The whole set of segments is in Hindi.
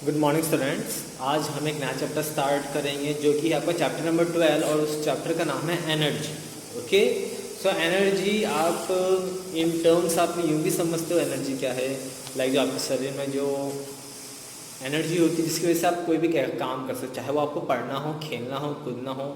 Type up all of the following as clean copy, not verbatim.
Good morning students. आज हम एक नया चैप्टर स्टार्ट करेंगे जो कि आपका चैप्टर नंबर 12 और उस चैप्टर का नाम है एनर्जी। ओके, सो एनर्जी आप इन टर्म्स आप यूँ भी समझते हो एनर्जी क्या है। लाइक जो आपके शरीर में जो एनर्जी होती है जिसकी वजह से आप कोई भी काम कर सकते हो, चाहे वो आपको पढ़ना हो, खेलना हो, कूदना हो,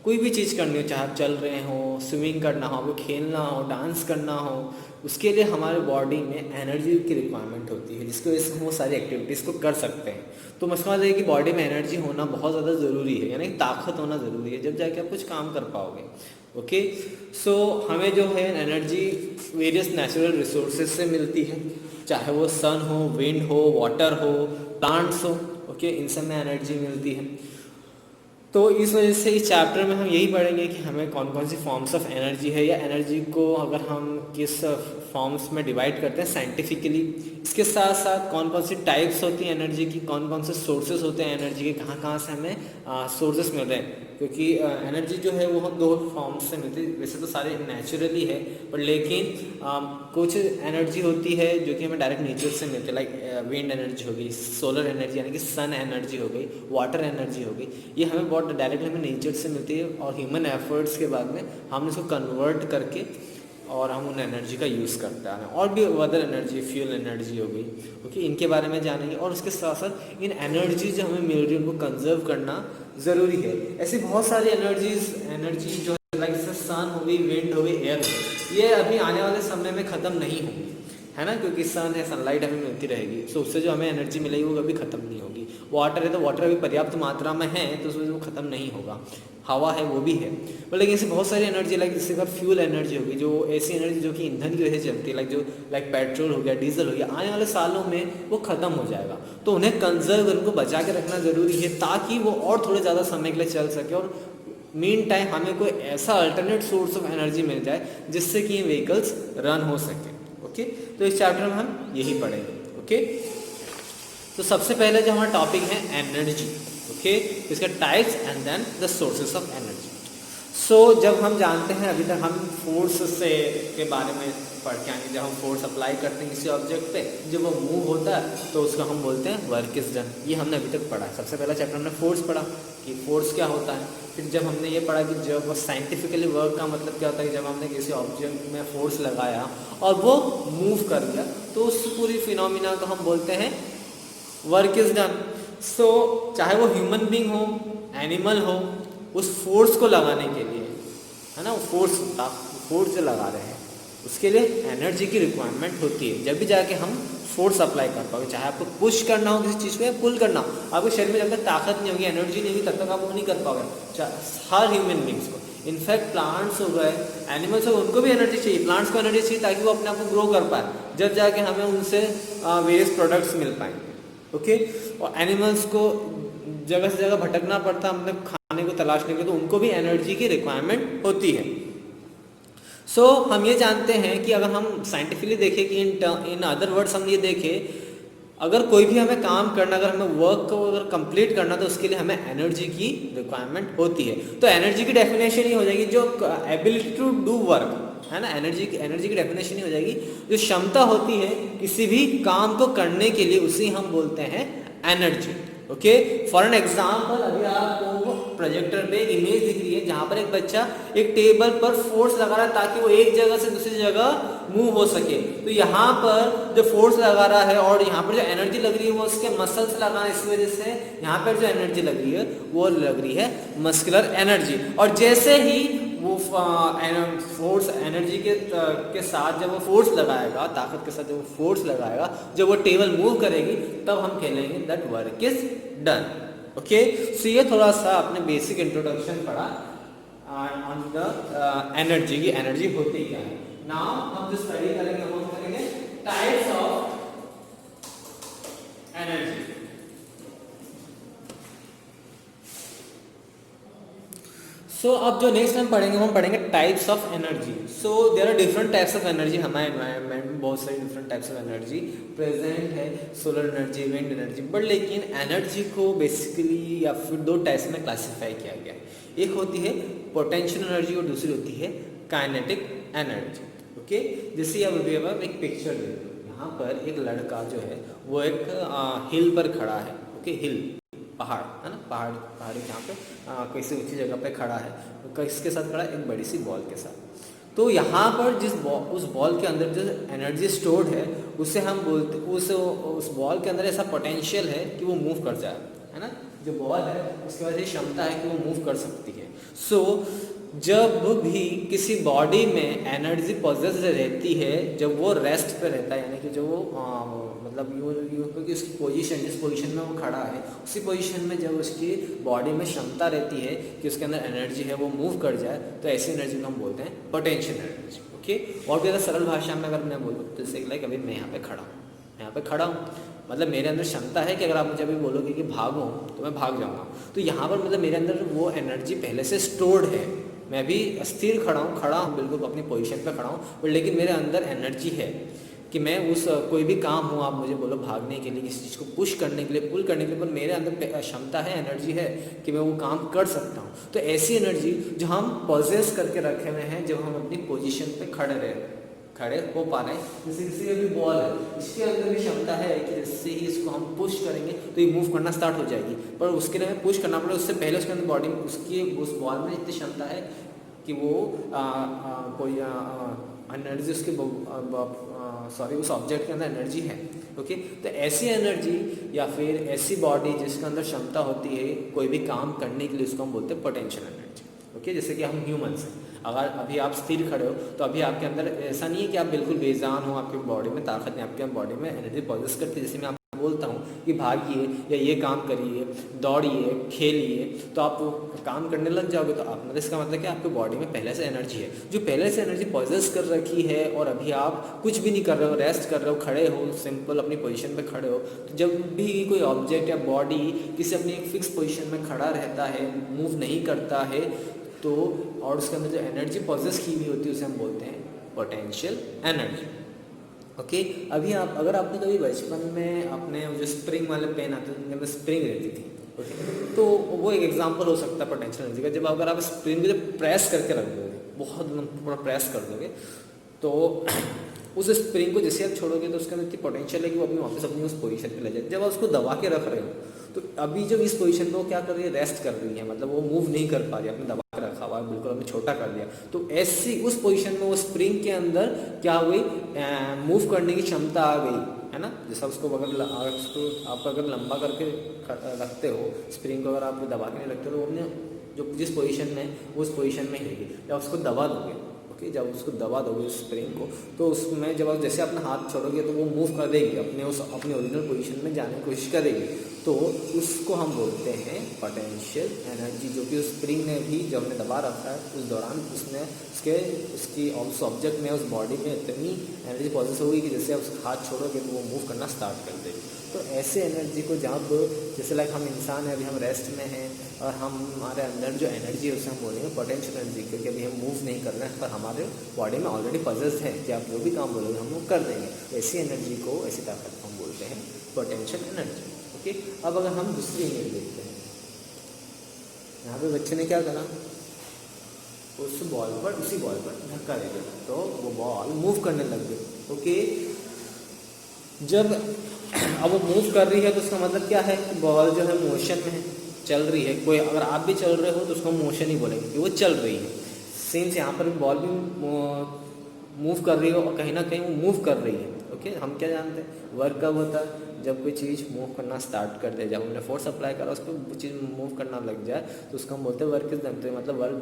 कोई भी चीज़ करनी हो, चाहे आप चल रहे हो, स्विमिंग करना हो, आपको खेलना हो, डांस करना हो, उसके लिए हमारे बॉडी में एनर्जी की रिक्वायरमेंट होती है जिसकी वजह से हम वो सारी एक्टिविटीज़ को कर सकते हैं। तो मसला है कि बॉडी में एनर्जी होना बहुत ज़्यादा ज़रूरी है, यानी ताकत होना ज़रूरी है, जब जाके आप कुछ काम कर पाओगे। ओके, सो हमें जो है एनर्जी वेरियस नेचुरल रिसोर्सेज से मिलती है, चाहे वो सन हो, विंड हो, वाटर हो, प्लांट्स हो। ओके, इन सब में एनर्जी मिलती है। तो इस वजह से इस चैप्टर में हम यही पढ़ेंगे कि हमें कौन कौन सी फॉर्म्स ऑफ एनर्जी है, या एनर्जी को अगर हम किस फॉर्म्स में डिवाइड करते हैं साइंटिफिकली, इसके साथ साथ कौन कौन सी टाइप्स होती हैं एनर्जी की, कौन कौन से सोर्सेज होते हैं एनर्जी के, कहाँ कहाँ से हमें सोर्सेस मिल रहे हैं। क्योंकि एनर्जी जो है वो हम दो फॉर्म्स से मिलती है, वैसे तो सारे नेचुरली है, पर लेकिन कुछ एनर्जी होती है जो कि हमें डायरेक्ट नेचर से मिलती है। लाइक विंड एनर्जी हो गई, सोलर एनर्जी यानी कि सन एनर्जी हो गई, वाटर एनर्जी हो गई, ये हमें बहुत डायरेक्टली हमें नेचर से मिलती है, और ह्यूमन एफर्ट्स के बाद में हम इसको कन्वर्ट करके और हम उन एनर्जी का यूज़ करते हैं। और भी अदर एनर्जी, फ्यूल एनर्जी हो गई। ओके, इनके बारे में जानेंगे, और उसके साथ साथ इन एनर्जी जो हमें मिल रही है उनको कंजर्व करना ज़रूरी है। ऐसी बहुत सारी एनर्जी जो लाइक सन हो गई, विंड हो गई, एयर हो गई, ये अभी आने वाले समय में ख़त्म नहीं होगी, है ना, क्योंकि सन है, सनलाइट हमें मिलती रहेगी, सो उससे जो हमें एनर्जी मिलेगी वो कभी ख़त्म नहीं होगी। वाटर है तो वाटर अभी पर्याप्त मात्रा में है तो उसमें वो ख़त्म नहीं होगा। हवा है वो भी है, पर लेकिन ऐसी बहुत सारी एनर्जी लाइक जिससे का फ्यूल एनर्जी होगी, जो ऐसी एनर्जी जो कि ईंधन की वजह से चलती है, लाइक पेट्रोल हो गया, डीजल हो गया, आने वाले सालों में वो ख़त्म हो जाएगा। तो उन्हें कंजर्व, उनको बचा के रखना ज़रूरी है ताकि वो और थोड़े ज़्यादा समय के लिए चल सके, और मीन टाइम हमें कोई ऐसा अल्टरनेट सोर्स ऑफ एनर्जी मिल जाए जिससे कि ये व्हीकल्स रन हो सके। ओके, तो इस चैप्टर में हम यही पढ़ेंगे। ओके, तो सबसे पहले जो हमारा टॉपिक है एनर्जी। ओके, इसके types and then the sources of energy. So जब हम जानते हैं, अभी तक हम फोर्स से के बारे में पढ़ के आएंगे, जब हम फोर्स अप्लाई करते हैं किसी ऑब्जेक्ट पे, जब वो मूव होता है तो उसका हम बोलते हैं वर्क इज डन। ये हमने अभी तक पढ़ा है। सबसे पहला चैप्टर हमने फोर्स पढ़ा कि फोर्स क्या होता है। फिर जब हमने ये पढ़ा कि जब साइंटिफिकली कि का मतलब क्या होता है कि जब हमने किसी ऑब्जेक्ट में फोर्स लगाया और वो मूव कर गया तो उस पूरी फिनोमिना को हम बोलते हैं वर्क इज डन। सो चाहे वो ह्यूमन बीइंग हो, एनिमल हो, उस फोर्स को लगाने के लिए, है ना, वो फोर्स जो लगा रहे हैं उसके लिए एनर्जी की रिक्वायरमेंट होती है। जब भी जाके हम फोर्स अप्लाई कर पाओगे, चाहे आपको पुश करना हो किसी चीज़ को या पुल करना हो, आपके शरीर में जब तक ताकत नहीं होगी, एनर्जी नहीं होगी, तब तक आप वो नहीं कर पाओगे। हर ह्यूमन बींग्स को, इनफैक्ट प्लांट्स हो गए, एनिमल्स हो गए, उनको भी एनर्जी चाहिए। प्लांट्स को एनर्जी चाहिए ताकि वो अपने आप को ग्रो कर पाए, जब जाके हमें उनसे वेरियस प्रोडक्ट्स मिल पाएंगे। ओके, और एनिमल्स को जगह से जगह भटकना पड़ता है अपने खाने को तलाशने के, तो उनको भी एनर्जी की रिक्वायरमेंट होती है। सो हम ये जानते हैं कि अगर हम साइंटिफिकली देखें कि इन अदर वर्ड्स हम ये देखें, अगर कोई भी हमें काम करना, अगर हमें वर्क को अगर कंप्लीट करना, तो उसके लिए हमें एनर्जी की रिक्वायरमेंट होती है। तो एनर्जी की डेफिनेशन ही हो जाएगी जो एबिलिटी टू डू वर्क, है ना, एनर्जी की डेफिनेशन ही हो जाएगी जो क्षमता होती है किसी भी काम को करने के लिए, उसे हम बोलते हैं energy. Okay, for an example, अभी आपको प्रोजेक्टर पे इमेज दिख रही है जहां पर एक बच्चा एक टेबल पर फोर्स लगा रहा है ताकि वो एक जगह से दूसरी जगह मूव हो सके। तो यहाँ पर जो फोर्स लगा रहा है और यहाँ पर जो एनर्जी लग रही है वो उसके मसल्स लगा रहा है, इस वजह से यहाँ पर जो एनर्जी लग रही है वो लग रही है मस्कुलर एनर्जी। और जैसे ही वो फोर्स एनर्जी के साथ जब वो फोर्स लगाएगा, ताकत के साथ जब वो फोर्स लगाएगा, जब वो टेबल मूव करेगी, तब हम कहेंगे that work is done. Okay, so ये थोड़ा सा आपने बेसिक इंट्रोडक्शन पढ़ा ऑन द एनर्जी की, एनर्जी होती क्या है। नाउ हम जो स्टडी करेंगे वो करेंगे टाइप्स ऑफ एनर्जी। सो अब जो नेक्स्ट हम पढ़ेंगे वो हम पढ़ेंगे types of energy. So there are different types of energy. हमारे एनवायरनमेंट में बहुत सारी different types of energy present है, solar energy, wind energy, but लेकिन एनर्जी को बेसिकली या फिर दो टाइप्स में क्लासिफाई किया गया है। एक होती है पोटेंशियल एनर्जी और दूसरी होती है काइनेटिक एनर्जी। ओके, जैसे अब एक पिक्चर देखो, यहाँ पर एक लड़का जो है वो एक हिल पर खड़ा है। ओके, हिल, पहाड़ है ना, पहाड़ी यहाँ पे किसी ऊंची जगह पे खड़ा है, किसके साथ खड़ा है, एक बड़ी सी बॉल के साथ। तो यहाँ पर उस बॉल के अंदर जो एनर्जी स्टोर्ड है उसे हम बोलते, उस बॉल के अंदर ऐसा पोटेंशियल है कि वो मूव कर जाए, है ना, जो बॉल है उसके वजह से क्षमता है कि वो मूव कर सकती है। सो जब भी किसी बॉडी में एनर्जी पॉजेस रहती है, जब वो रेस्ट पे रहता है, यानी कि जो वो मतलब यूँ कि उसकी पोजीशन, जिस पोजीशन में वो खड़ा है उसी पोजीशन में जब उसकी बॉडी में क्षमता रहती है कि उसके अंदर एनर्जी है वो मूव कर जाए, तो ऐसी एनर्जी को हम बोलते हैं पोटेंशियल एनर्जी। ओके, और भी ज़्यादा सरल भाषा में अगर मैं बोलूँ तो जैसे लाइक अभी मैं यहाँ पे खड़ा हूँ, यहाँ पे खड़ा हूँ, मतलब मेरे अंदर क्षमता है कि अगर आप मुझे अभी बोलोगे कि भागो तो मैं भाग जाऊँगा। तो यहाँ पर मतलब मेरे अंदर वो एनर्जी पहले से स्टोर्ड है, मैं भी स्थिर खड़ा हूँ बिल्कुल अपनी पोजीशन पे खड़ा हूँ, बट लेकिन मेरे अंदर एनर्जी है कि मैं उस कोई भी काम हो, आप मुझे बोलो भागने के लिए, किसी चीज़ को पुश करने के लिए, पुल करने के लिए, पर मेरे अंदर क्षमता है, एनर्जी है कि मैं वो काम कर सकता हूँ। तो ऐसी एनर्जी जो हम पॉजेस करके रखे हुए हैं, जब हम अपनी पोजीशन पे खड़े हो पा रहे हैं, जैसे किसी अभी बॉल है, इसके अंदर भी क्षमता है कि जैसे ही इसको हम पुश करेंगे तो ये मूव करना स्टार्ट हो जाएगी, पर उसके लिए हमें पुश करना पड़ेगा, उससे पहले उसके अंदर बॉडी में उसकी उस बॉल में इतनी क्षमता है कि वो कोई एनर्जी उसके उस ऑब्जेक्ट के अंदर एनर्जी है। ओके, तो ऐसी एनर्जी या फिर ऐसी बॉडी जिसके अंदर क्षमता होती है कोई भी काम करने के लिए, उसको हम बोलते हैं पोटेंशियल एनर्जी। ओके, जैसे कि हम ह्यूमंस हैं, अगर अभी आप स्थिर खड़े हो तो अभी आपके अंदर ऐसा नहीं है कि आप बिल्कुल बेजान हो, आपकी बॉडी में ताकत नहीं, आपके बॉडी में एनर्जी पॉजेस करती है। जैसे मैं आपको बोलता हूँ कि भागिए या ये काम करिए, दौड़िए, खेलिए, तो आप काम करने लग जाओगे, तो आप मतलब इसका मतलब कि आपके बॉडी में पहले से एनर्जी है, जो पहले से एनर्जी पॉजेस कर रखी है, और अभी आप कुछ भी नहीं कर रहे हो, रेस्ट कर रहे हो, खड़े हो, सिंपल अपनी पोजीशन पे खड़े हो। तो जब भी कोई ऑब्जेक्ट या बॉडी किसी अपनी एक फिक्स पोजीशन में खड़ा रहता है, मूव नहीं करता है, तो और उसके अंदर जो एनर्जी पॉजेस की हुई होती है उसे हम बोलते हैं पोटेंशियल एनर्जी। ओके, अभी आप अगर आपने कभी बचपन में अपने जो स्प्रिंग वाले पेन आते थे उनके अंदर स्प्रिंग रहती थी, ओके, तो वो एक एग्जांपल हो सकता है पोटेंशियल एनर्जी का। जब अगर आप स्प्रिंग को जब प्रेस करके रख दोगे, बहुत पूरा प्रेस कर दोगे, तो उस स्प्रिंग को जैसे आप छोड़ोगे तो उसके अंदर इतनी पोटेंशियल है कि वो अपनी वापस अपनी उस पोजीशन पे ले जाए। जब आप उसको दबा के रख रहे हो तो अभी जब इस पोजीशन पे वो क्या कर रही है, रेस्ट कर रही है, मतलब वो मूव नहीं कर पा रही, आपने दबा के रखा हुआ है, बिल्कुल आपने छोटा कर दिया, तो ऐसी उस पोजीशन में वो स्प्रिंग के अंदर क्या हुई, मूव करने की क्षमता आ गई, है ना। जैसा उसको आप अगर लंबा करके रखते हो स्प्रिंग को, अगर आप दबा के नहीं रखते हो तो वो अपने जो जिस पोजीशन में उस पोजीशन में हिलेगी। जब उसको दबा दोगे, ओके, जब उसको दबा दोगे उस स्प्रिंग को, तो उसमें जब आप जैसे अपना हाथ छोड़ोगे तो वो मूव कर देगी, अपने ओरिजिनल पोजीशन में जाने की कोशिश करेगी, तो उसको हम बोलते हैं पोटेंशियल एनर्जी, जो कि उस स्प्रिंग ने भी जब हमने दबा रखा है उस दौरान उसने उसकी उस ऑब्जेक्ट में, उस बॉडी में इतनी एनर्जी पॉजेस होगी कि जैसे आप हाथ छोड़ोगे तो वो मूव करना स्टार्ट कर देगी। तो ऐसे एनर्जी को जब जैसे लाइक हम इंसान हैं, अभी हम रेस्ट में हैं और हमारे अंदर जो एनर्जी है उसे हम बोलेंगे पोटेंशियल एनर्जी, क्योंकि अभी हम मूव नहीं कर रहे हैं पर हमारे बॉडी में ऑलरेडी पॉजेस है कि आप जो भी काम बोलोगे हम वो कर देंगे। ऐसी एनर्जी को, ऐसी ताकत को हम बोलते हैं पोटेंशियल एनर्जी। ओके, अब अगर हम दूसरी इमेज देखते हैं, यहाँ पे बच्चे ने क्या करा, उसी बॉल पर धक्का दे दिया तो वो बॉल मूव करने लग गई। ओके, जब अब वो मूव कर रही है तो उसका मतलब क्या है कि बॉल जो है मोशन में है, चल रही है। कोई अगर आप भी चल रहे हो तो उसको मोशन ही बोलेंगे कि वो चल रही है। सिंस यहाँ पर बॉल भी मूव कर रही है और कहीं ना कहीं वो मूव कर रही है। ओके, हम क्या जानते हैं वर्क कब होता है, जब कोई चीज़ मूव करना स्टार्ट कर दे, जब हमने फोर्स अप्लाई करा उस पर चीज़ मूव करना लग जाए तो उसको हम बोलते हैं वर्क इज डन। तो मतलब वर्क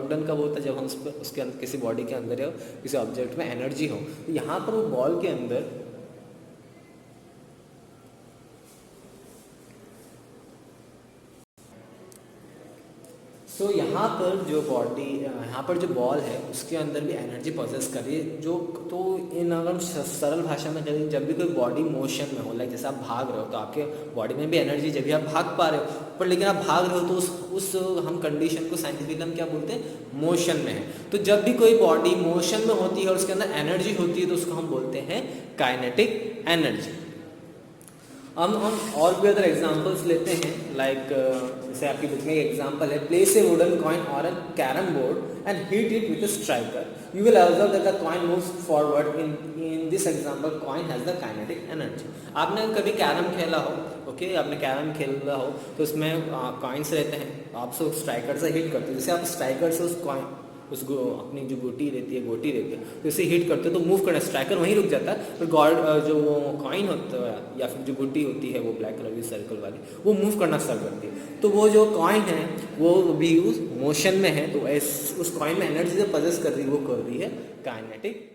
डन कब होता है, जब हम उसके अंदर किसी बॉडी के अंदर या किसी ऑब्जेक्ट में एनर्जी हो। तो यहाँ पर वो बॉल के अंदर तो यहाँ पर जो बॉल है उसके अंदर भी एनर्जी पॉजेस करिए जो, तो इन अगर सरल भाषा में करें, जब भी कोई बॉडी मोशन में हो, लाइक जैसे आप भाग रहे हो तो आपके बॉडी में भी एनर्जी, जब भी आप भाग पा रहे हो, पर लेकिन आप भाग रहे हो तो उस हम कंडीशन को साइंटिफिकली हम क्या बोलते हैं, मोशन में है। तो जब भी कोई बॉडी मोशन में होती है और उसके अंदर एनर्जी होती है तो उसको हम बोलते हैं काइनेटिक एनर्जी। हम और भी अदर एग्जाम्पल्स लेते हैं, लाइक जैसे आपकी बुक में एक एग्जांपल है, प्लेस ए वुडन कॉइन और अ carrom board and hit it with a striker, you will observe that the coin moves forward. In this example coin has the kinetic energy. आपने कभी कैरम खेला हो, ओके, आपने कैरम खेला हो तो उसमें कॉइन्स रहते हैं, आप उसको स्ट्राइकर से हिट करते हो। जैसे आप स्ट्राइकर से उस कॉइन अपनी जो गोटी रहती है तो इसे हिट करते हो तो मूव करना, स्ट्राइकर वहीं रुक जाता है, पर गॉड जो वो कॉइन होता है या फिर जो गोटी होती है वो ब्लैक कलर की सर्कल वाली, वो मूव करना स्टार्ट करती है। तो वो जो कॉइन है वो भी उस मोशन में है, तो उस कॉइन में एनर्जी जो पजेस कर रही है वो कर रही है kinetic.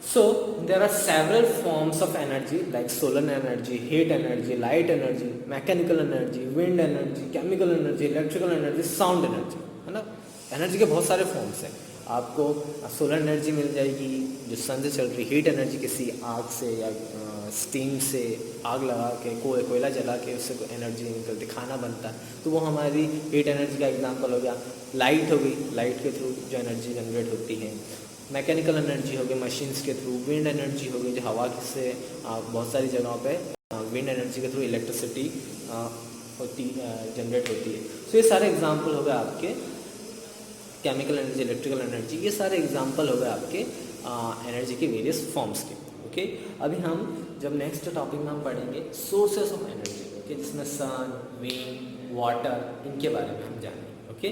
So there are several forms of energy like solar energy, heat energy, light energy, mechanical energy, wind energy, chemical energy, electrical energy, sound energy, है ना। एनर्जी के बहुत सारे फॉर्म्स हैं। आपको सोलर एनर्जी मिल जाएगी जो सन से चल रही, हीट एनर्जी किसी आग से या स्टीम से आग लगा के कोयला जला के उससे एनर्जी निकलती, खाना बनता है, तो वो हमारी हीट एनर्जी का एग्जांपल हो गया। लाइट हो गई, लाइट के थ्रू जो एनर्जी जनरेट होती है। मैकेनिकल एनर्जी हो गई मशीन्स के थ्रू। विंड एनर्जी हो गई जो हवा से बहुत सारी जगहों पे विंड एनर्जी के थ्रू इलेक्ट्रिसिटी जनरेट होती है। तो ये सारे एग्जांपल हो गए आपके केमिकल एनर्जी, इलेक्ट्रिकल एनर्जी, ये सारे एग्जांपल हो गए आपके एनर्जी के वेरियस फॉर्म्स के। ओके, अभी हम जब नेक्स्ट टॉपिक में हम पढ़ेंगे सोर्सेस ऑफ एनर्जी, ओके, जिसमें सन, विंड, वाटर, इनके बारे में हम जानेंगे। ओके।